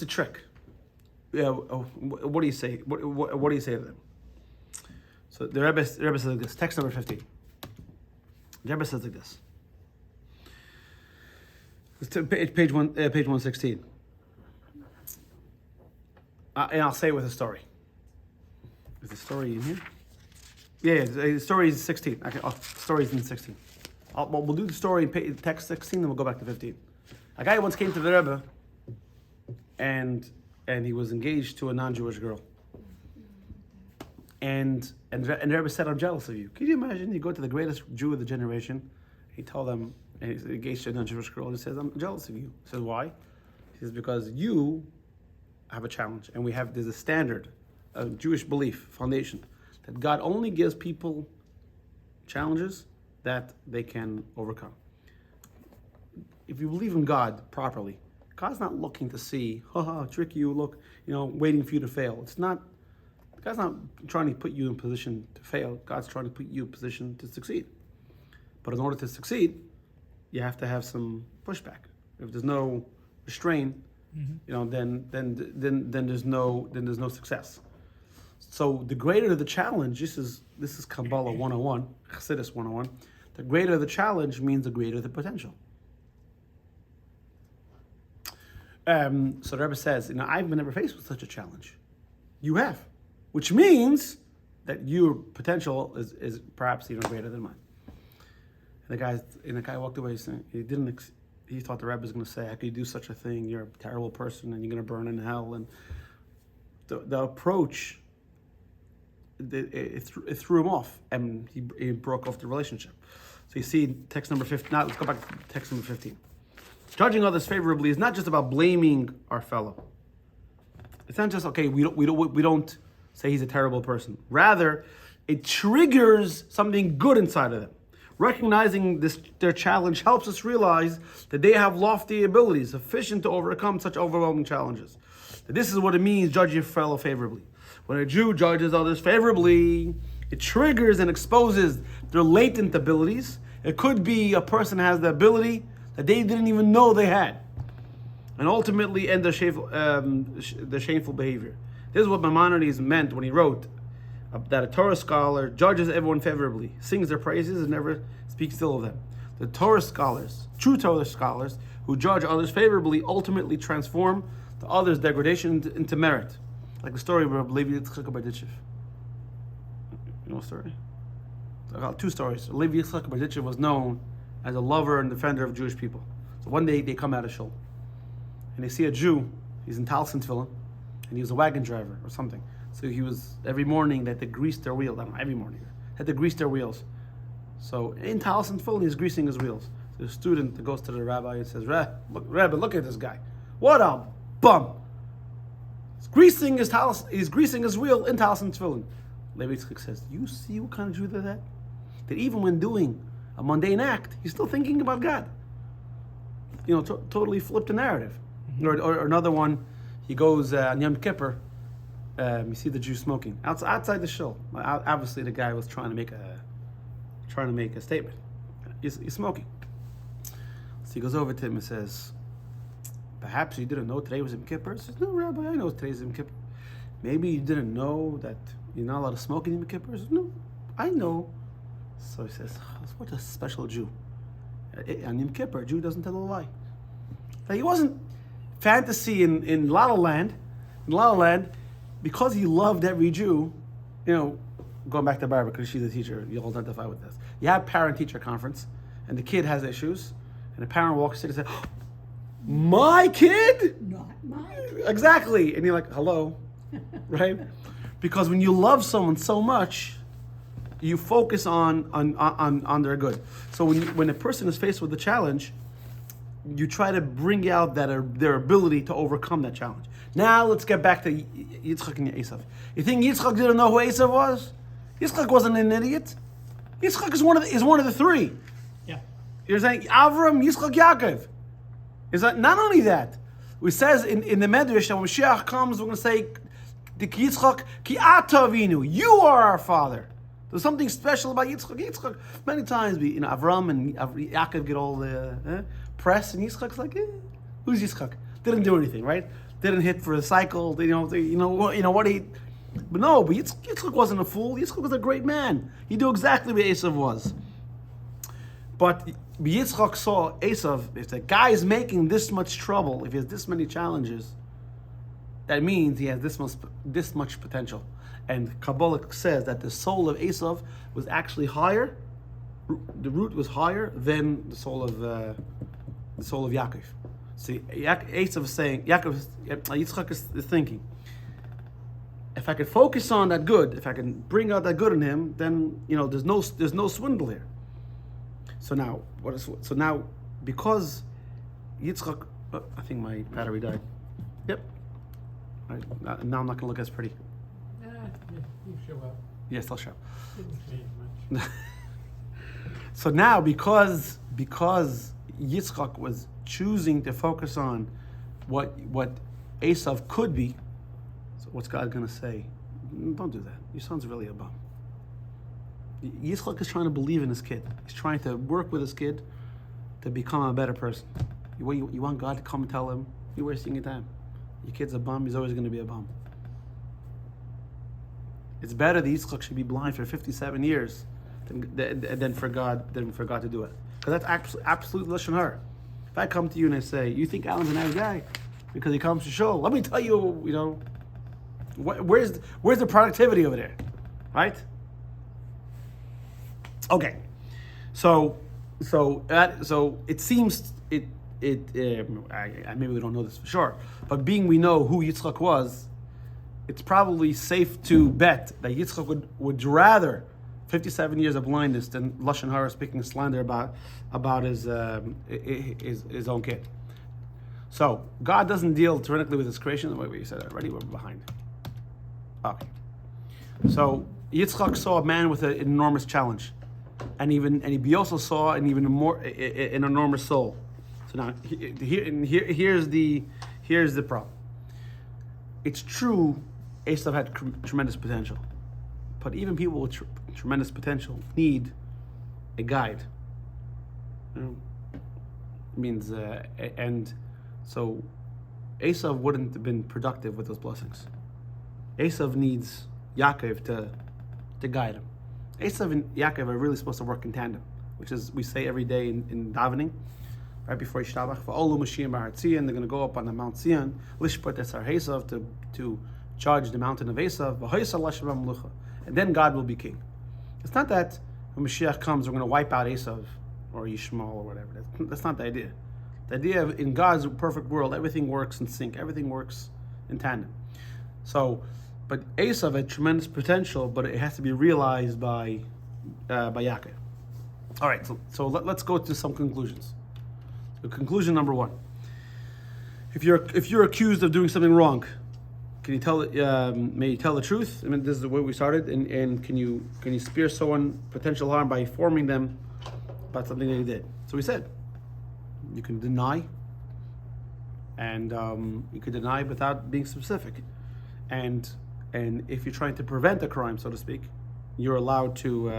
trick? What do you say? What do you say to them? So the Rebbe says like this. Text number 15. The Rebbe says like this. It's page 116. And I'll say it with a story. Is the story in here? Yeah, the story is 16. Okay, story is in 16. We'll do the story in text 16, then we'll go back to 15. A guy once came to the Rebbe, and he was engaged to a non-Jewish girl. And the Rebbe said, I'm jealous of you. Can you imagine? You go to the greatest Jew of the generation, he told them, and he's engaged to a non-Jewish girl, and he says, I'm jealous of you. He says, why? He says, because you have a challenge, and there's a standard, a Jewish belief, foundation, that God only gives people challenges that they can overcome. If you believe in God properly, God's not looking to see, trick you, look, waiting for you to fail. God's not trying to put you in position to fail. God's trying to put you in position to succeed. But in order to succeed, you have to have some pushback. If there's no restraint, then there's no success. So the greater the challenge, this is Kabbalah 101, Chassidus 101. The greater the challenge means the greater the potential. So the Rebbe says, I've been never faced with such a challenge. You have, which means that your potential is perhaps even greater than mine. And the guy walked away saying he thought the Rebbe was going to say, how could you do such a thing? You're a terrible person and you're going to burn in hell. And the approach, it threw him off, and he broke off the relationship. So you see text number 15. Now let's go back to text number 15. Judging others favorably is not just about blaming our fellow, It's not just okay. We don't say he's a terrible person. Rather, it triggers something good inside of them. Recognizing their challenge helps us realize that they have lofty abilities sufficient to overcome such overwhelming challenges. That this is what it means judging a fellow favorably. When a Jew judges others favorably, it triggers and exposes their latent abilities. It could be a person has the ability that they didn't even know they had, and ultimately end their shameful behavior. This is what Maimonides meant when he wrote that a Torah scholar judges everyone favorably, sings their praises, and never speaks ill of them. The Torah scholars, true Torah scholars, who judge others favorably, ultimately transform the others' degradation into merit. Like the story of Levi Yitzchak Berditchev. You know the story? I got two stories. Levi Yitzchak Berditchev was known as a lover and defender of Jewish people. So one day they come out of shul, and they see a Jew. He's in Talsin Tefillin, and he was a wagon driver or something. So he was, every morning they had to grease their wheels. I don't know, every morning. Had to grease their wheels. So in Talsin Tefillin, he's greasing his wheels. So the student goes to the rabbi and says, Rabbi, look at this guy. What a bum. He's greasing his wheel in Talsin Tefillin. Levi Yitzchak says, you see what kind of Jew that? That even when doing a mundane act, he's still thinking about God. You know, totally flipped the narrative. Mm-hmm. Or another one, he goes on Yom Kippur. You see the Jew smoking outside the shul. Obviously, the guy was trying to make a statement. He's smoking. So he goes over to him and says, "Perhaps you didn't know today was Yom Kippur." He says, "No, Rabbi, I know today's Yom Kippur." "Maybe you didn't know that you're not allowed to smoke in Yom Kippur." He says, "No, I know." So he says, "What a special Jew! On Yom Kippur, a Jew doesn't tell a lie." Now, he wasn't fantasy in La La Land. In La La Land, because he loved every Jew, you know, going back to Barbara, because she's a teacher, you'll identify with this. You have parent-teacher conference, and the kid has issues, and the parent walks in and says, "My kid?" Not mine. Exactly. And you're like, hello, right? Because when you love someone so much, you focus on their good. So when a person is faced with a challenge, you try to bring out their ability to overcome that challenge. Now let's get back to Yitzchak and Esav. You think Yitzchak didn't know who Esav was? Yitzchak wasn't an idiot. Yitzchak is one of the three. Yeah. You're saying Avram, Yitzchak, Yaakov. Is that not only that? It says in the Medrash that when Mashiach comes, we're going to say, Yitzchak, ki ata avinu, you are our father. There's something special about Yitzchak. Yitzchak, many times, Avram and Yaakov get all the press, and Yitzchak's like, who's Yitzchak? Didn't do anything, right? Didn't hit for a cycle. But Yitzchak wasn't a fool. Yitzchak was a great man. He knew exactly what Esav was. But Yitzchak saw Esav, if the guy is making this much trouble, if he has this many challenges, that means he has this much potential. And Kabbalah says that the soul of Esav was actually higher. The root was higher than the soul of Yaakov. See, Esav is saying, Yitzchak is thinking, if I could focus on that good, if I can bring out that good in him, then there's no swindle here. So now because Yitzchak, I think my battery died. Yep. Now I'm not going to look as pretty. You show up. Yes, I'll show. Didn't change much. So now, because Yitzchak was choosing to focus on what Esav could be, so what's God going to say? Don't do that. Your son's really a bum. Yitzchak is trying to believe in his kid. He's trying to work with his kid to become a better person. You want God to come and tell him, you're wasting your time. Your kid's a bum, he's always going to be a bum. It's better that Yitzchak should be blind for 57 years than for God to do it. Because that's absolute lashon hara. If I come to you and I say, you think Alan's a nice guy because he comes to show, let me tell you, where's the productivity over there, right? Okay, so it seems maybe we don't know this for sure, but being we know who Yitzchak was, it's probably safe to bet that Yitzchak would rather 57 years of blindness than lashon hara, speaking slander about his own kid. So God doesn't deal tyrannically with His creation. Wait, you said that already. We're behind. Okay. So Yitzchak saw a man with an enormous challenge, and he also saw an even more an enormous soul. So now here's the problem. It's true, Esav had tremendous potential, but even people with tremendous potential need a guide. You know, it means and so Esav wouldn't have been productive with those blessings. Esav needs Yaakov to guide him. Esav and Yaakov are really supposed to work in tandem, which is we say every day in davening, right before Yishtabach. Va'olu Mashiach B'Har Tzion, they're going to go up on the Mount Zion, Lishpat Esar Esav, to judge the mountain of Esav, V'Hoysa Lashem Melucha, and then God will be king. It's not that when Mashiach comes, we're going to wipe out Esav or Yishmael or whatever. That's not the idea. The idea of in God's perfect world, everything works in sync, everything works in tandem. So, but Esav had tremendous potential, but it has to be realized by Yaakov. All right, so let's go to some conclusions. So conclusion number one: if you're accused of doing something wrong, can you may you tell the truth? I mean, this is the way we started, and can you spare someone potential harm by informing them about something that he did? So we said you can deny, and you can deny without being specific, and if you're trying to prevent a crime, so to speak, you're allowed to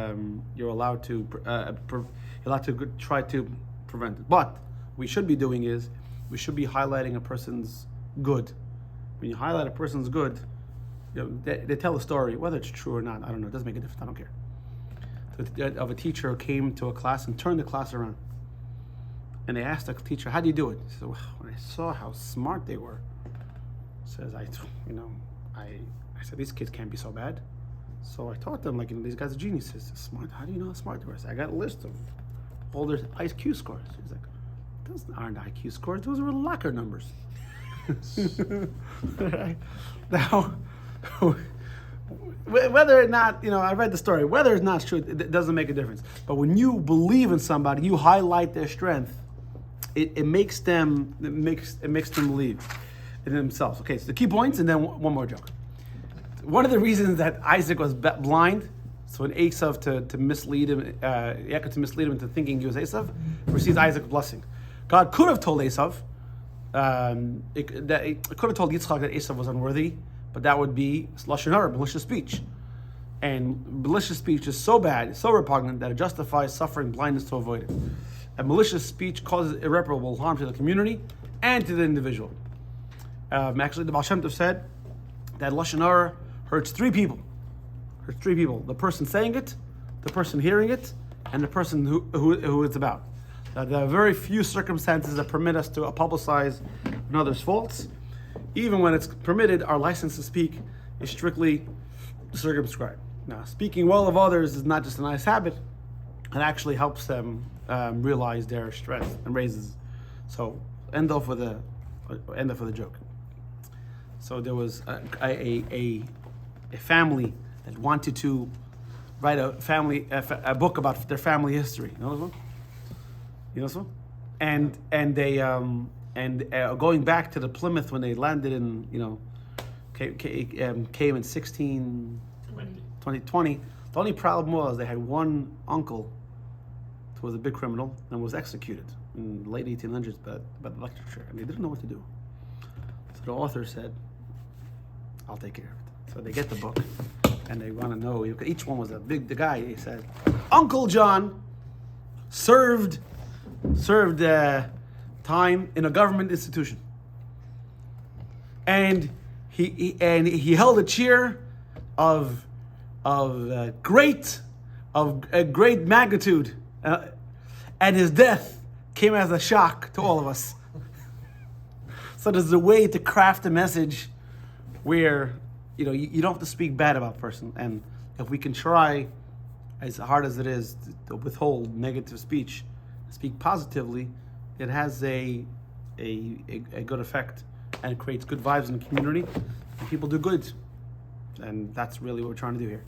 try to prevent it. But what we should be doing is we should be highlighting a person's good. When you highlight a person's good, they tell a story, whether it's true or not. I don't know. It doesn't make a difference. I don't care. Of a teacher who came to a class and turned the class around, and they asked the teacher, "How do you do it?" He said, "Well, when I saw how smart they were," says I said, "These kids can't be so bad." So I taught them, these guys are geniuses. They're smart. How do you know how smart they were? I said, I got a list of all their IQ scores. He's like, those aren't IQ scores. Those are locker numbers. Now, whether or not, I read the story, whether it's not true, it doesn't make a difference. But when you believe in somebody, you highlight their strength, it makes them believe in themselves. Okay, so the key points, and then one more joke. One of the reasons that Isaac was blind, so when Esav to mislead him, Yaakov to mislead him into thinking he was Esav, receives Isaac's blessing. God could have told Esav, it could have told Yitzchak that Esav was unworthy, but that would be lashon hara, malicious speech. And malicious speech is so bad, so repugnant, that it justifies suffering blindness to avoid it. And malicious speech causes irreparable harm to the community and to the individual. Actually, the Baal Shem Tov said that lashon hara hurts three people. The person saying it, the person hearing it, and the person who it's about. Now, there are very few circumstances that permit us to publicize another's faults. Even when it's permitted, our license to speak is strictly circumscribed. Now, speaking well of others is not just a nice habit; it actually helps them realize their strength and raises. So, end off with a joke. So there was a family that wanted to write a book about their family history. You know this one? And they going back to the Plymouth when they landed in came in 2020. The only problem was they had one uncle who was a big criminal and was executed in the late 1800s by the electric chair, and they didn't know what to do. So the author said, "I'll take care of it." So they get the book, and they want to know. Each one was the guy. He said, "Uncle John served time in a government institution, and he held a chair of great magnitude, and his death came as a shock to all of us." So there's a way to craft a message where you don't have to speak bad about a person, and if we can try, as hard as it is, to withhold negative speech, speak positively, it has a good effect, and it creates good vibes in the community, and people do good, and that's really what we're trying to do here.